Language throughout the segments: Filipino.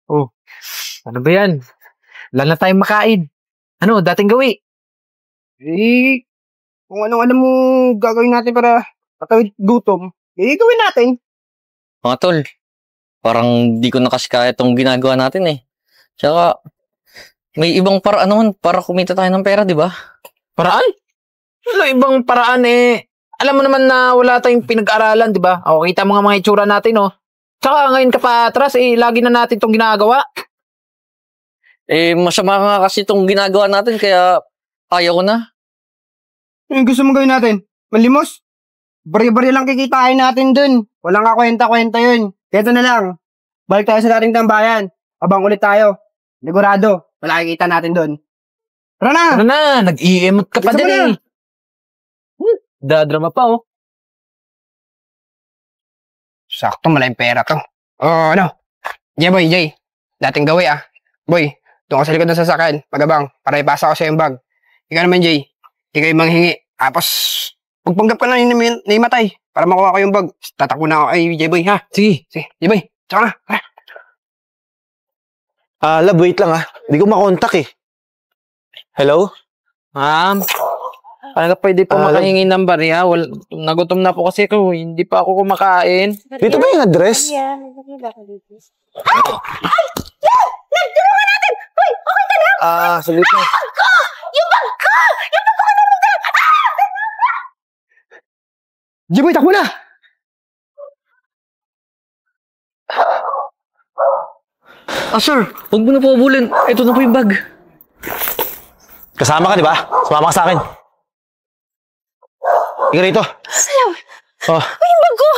Oh, ano ba yan? Wala na tayong makain. Ano, dating gawi? Eh, kung anong alam mo gagawin natin para patawid gutom, gawin natin. Mga tol, parang di ko na kasi kaya itong ginagawa natin eh. Tsaka, may ibang paraan naman para kumita tayo ng pera, di ba? Paraan? Ano ibang paraan eh? Alam mo naman na wala tayong pinag-aralan, di ba? O, kita mo nga mga itsura natin, oh. Tsaka ngayon ka pa atras, eh, lagi na natin itong ginagawa. Eh, masama nga kasi itong ginagawa natin, kaya ayaw ko na. Yung gusto mong gawin natin? Malimos? Bari-bari lang kikitain natin dun. Walang kakwenta-kwenta yun. Kaya ito na lang. Balik tayo sa dating tambayan. Abang ulit tayo. Sigurado, wala kikita natin dun. Tara na! Ano na, nag-i-emote ka pa Gusto mo din eh. Dadrama pa, oh. Sakto, malaking pera to. Oh, ano? Boy, Jay. Dating gawi ah. Boy, doon ka sa likod ng sasakyan. Magabang, para ipasa ko sa yung bag. Ikaw naman, Jay. Ikaw yung manghingi. Tapos, pagpanggap ka na naimatay. Para makuha ko yung bag. Tatakbo na ako kay J-Boy, ha? Sige. Sige, J-Boy. Tsaka na. Love, wait lang Hindi ko makontak eh. Hello? Ma'am, talaga pwede po makahingi ng barya. Nagutom na po kasi ako. Hindi pa ako kumakain. Dito ba yung address? Ay! Yan! Nagtulungan natin! Hoy! Okay ka lang? Saglit na. Yung bag ko! Yung bag ko ka namin dala! J-Boy, takbo na! Sir, huwag mo na po abulin. Ito na po yung bag. Kasama ka, di ba? Sumama ka sa akin. Ika rito. Sayaw! Oh, Ay, yung bag ko!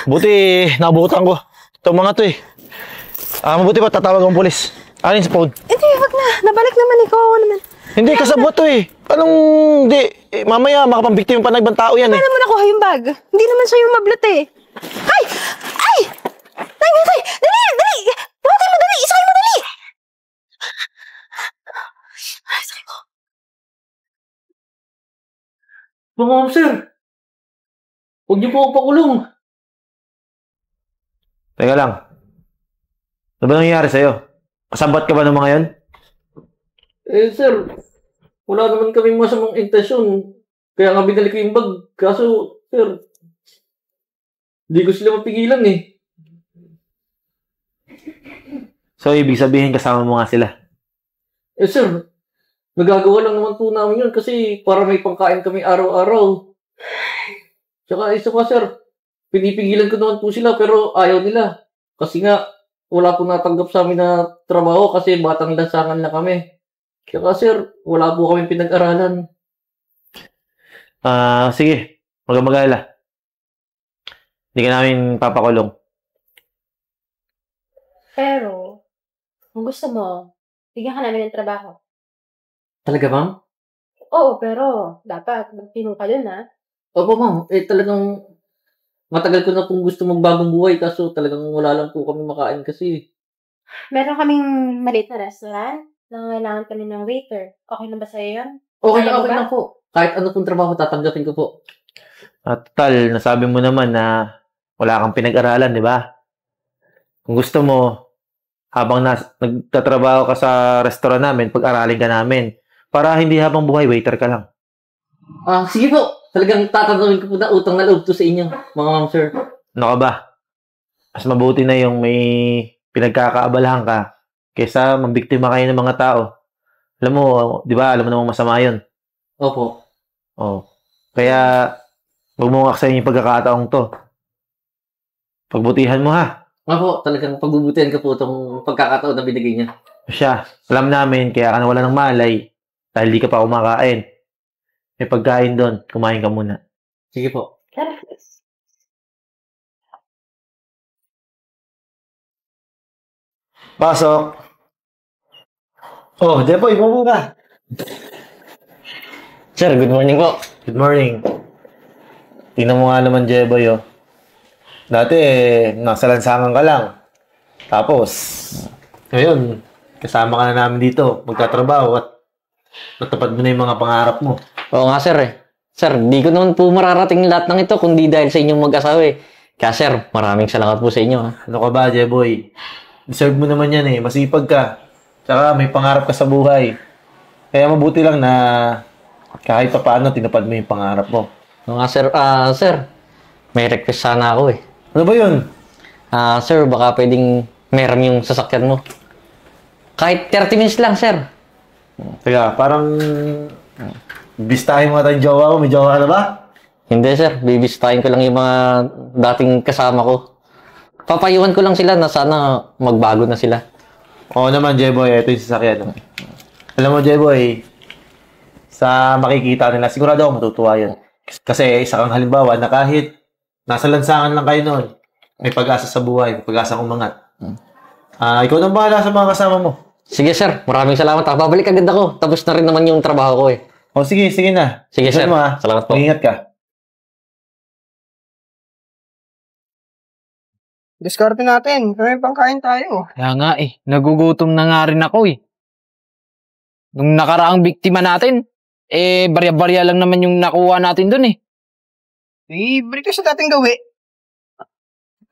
buti nabutan ko. Itong mga to eh. Mabuti pa tatawag ang pulis. Alin sa phone? Hindi, wag na. Nabalik naman ikaw. Oo naman. Hindi, kasabot to eh. Anong hindi? Mamaya makapambiktima pa ng ibang tao yan eh. Paano mo nakuha yung bag? Hindi naman siya yung mablot eh. Ay! Ay! Nangyatay! Dali! Dali! Buhatin mo dali! Isakay mo dali! Ay, sakay ko. Ma'am, sir. Huwag niyo po ako pakulong. Teka lang. Ano ba nangyayari sa'yo? Kasabat ka ba ng mga yan? Eh, sir, wala naman kaming masamang intensyon. Kaya nga binalik ko yung bag. Kaso, sir, hindi ko sila mapigilan eh. So, ibig sabihin kasama mo nga sila. Eh, sir, nagagawa lang naman po namin yun kasi para may pangkain kami araw-araw. Tsaka isa pa, sir, pinipigilan ko naman po sila pero ayaw nila. Kasi nga, wala po natanggap sa amin na trabaho kasi batang lansangan na kami. Tsaka, sir, wala po kami pinag-aralan. Sige. Huwag kang mag-alala. Hindi ka namin papakulong. Pero, kung gusto mo, bigyan ka namin ng trabaho. Talaga, ma'am? Oo, pero dapat magtinong ka dun, ha? Opo, ma'am. Eh, talagang matagal ko na pong gusto magbagong buhay kaso talagang wala lang po kami makain kasi. Meron kaming maliit na restaurant. Nangangailangan kami ng waiter. Okay na ba sa'yo yun? Okay Kaya na, mo okay ba? lang po. Kahit ano pong trabaho, tatanggapin ko po. Total, nasabi mo naman na wala kang pinag-aralan, di ba? Kung gusto mo, habang nagtatrabaho ka sa restaurant namin, pag-aralin ka namin. Para hindi habang buhay, waiter ka lang. Sige po. Talagang tatanungin ko po na utang na loob to sa inyo, mga ma'am, sir. Ano ka ba? Mas mabuti na yung may pinagkakaabalahan ka kaysa mambiktima kayo ng mga tao. Alam mo, di ba? Alam mo namang masama yun. Opo. Oh. Kaya, huwag mong aksayin yung pagkakataong to. Pagbutihan mo ha. Opo, talagang pagbubutihan ko po itong pagkakataon na binigay niya. Siya, alam namin, kaya ka nawalan ng malay dahil di ka pa kumakain. May pagkain doon, kumain ka muna. Sige po. Tara. Pasok! Oh, Jepoy, mo ka. Sir, good morning po. Good morning. Tingnan mo nga naman, Jeboy, oh. Dati, nasa lansangan ka lang. Tapos, ngayon, kasama ka na namin dito, magtatrabaho at natupad mo na yung mga pangarap mo. Oo nga, sir eh. Sir, di ko naman po mararating lahat ng ito kundi dahil sa inyong mag-asawa eh. Kaya sir, maraming salamat po sa inyo ha. Ano ka ba, Jeboy? Deserve mo naman yan eh. Masipag ka. Tsaka may pangarap ka sa buhay. Kaya mabuti lang na kahit pa paano tinupad mo yung pangarap mo. Nga sir, sir, may request sana ako eh. Ano ba yun? Sir, baka pwedeng meron yung sasakyan mo. Kahit 30 minutes lang, sir. Kaya parang bistahin mo tayong jowa mo. May jowa ka na ba? Hindi, sir. Bibistahin ko lang yung mga dating kasama ko. Papayuhan ko lang sila na sana magbago na sila. Oo naman, Jeboy. Ito yung sasakyan. Alam mo, Jeboy, sa makikita nila, sigurado ako matutuwa yun. Kasi isa kang halimbawa na kahit nasa lansangan lang kayo noon, may pag-asa sa buhay, may pag-asa umangat. Ikaw nang bahala sa mga kasama mo. Sige, sir. Maraming salamat. Babalik agad ako. Tapos na rin naman yung trabaho ko eh. O sige, sige na. Sige, sir. Mo, Salamat po. Ingat ka. Diskarte natin. May pangkain tayo. Kaya nga nagugutom na nga rin ako Nung nakaraang biktima natin, barya-barya lang naman yung nakuha natin dun Balik ka sa dating gawi.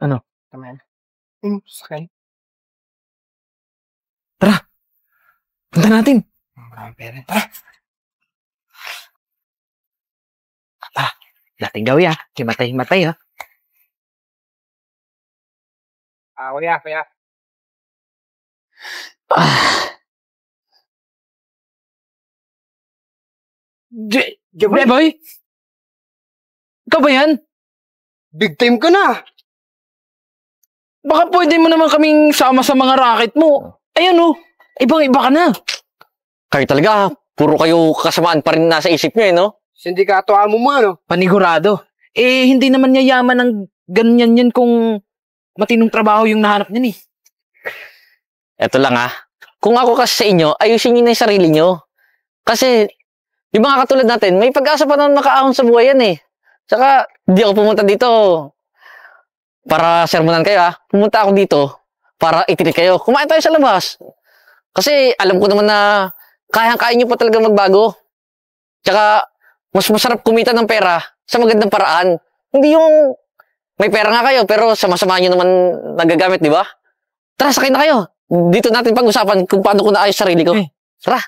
Ano? Tama yan. Sakay. Punta natin. Maraming pera. Dating gawi Himatay-himatay Kuya. Boy? Ikaw ba yan? Big time ka na. Baka pwede mo naman kaming sama sa mga racket mo. Ayan ibang-iba ka na. Kayo talaga, puro kayo kasamaan pa rin nasa isip nyo no? Sindikato amo mo, ano? Panigurado. Hindi naman niya yaman ng ganyan yan kung matinong trabaho yung nahanap niyan Eto lang Kung ako kasi sa inyo, ayusin nyo na yung sarili nyo. Kasi, yung mga katulad natin, may pag-asa pa na makaahon sa buhay yan Tsaka, di ako pumunta dito para sermonan kayo Pumunta ako dito para itinig kayo. Kumain tayo sa labas. Kasi, alam ko naman na kayang-kaya nyo pa talaga magbago. Tsaka, mas masarap kumita ng pera sa magandang paraan. Hindi yung may pera nga kayo, pero sama-sama nyo naman nagagamit, di ba? Tara, sakay na kayo. Dito natin pag-usapan kung paano ko naayos sarili ko. Tara.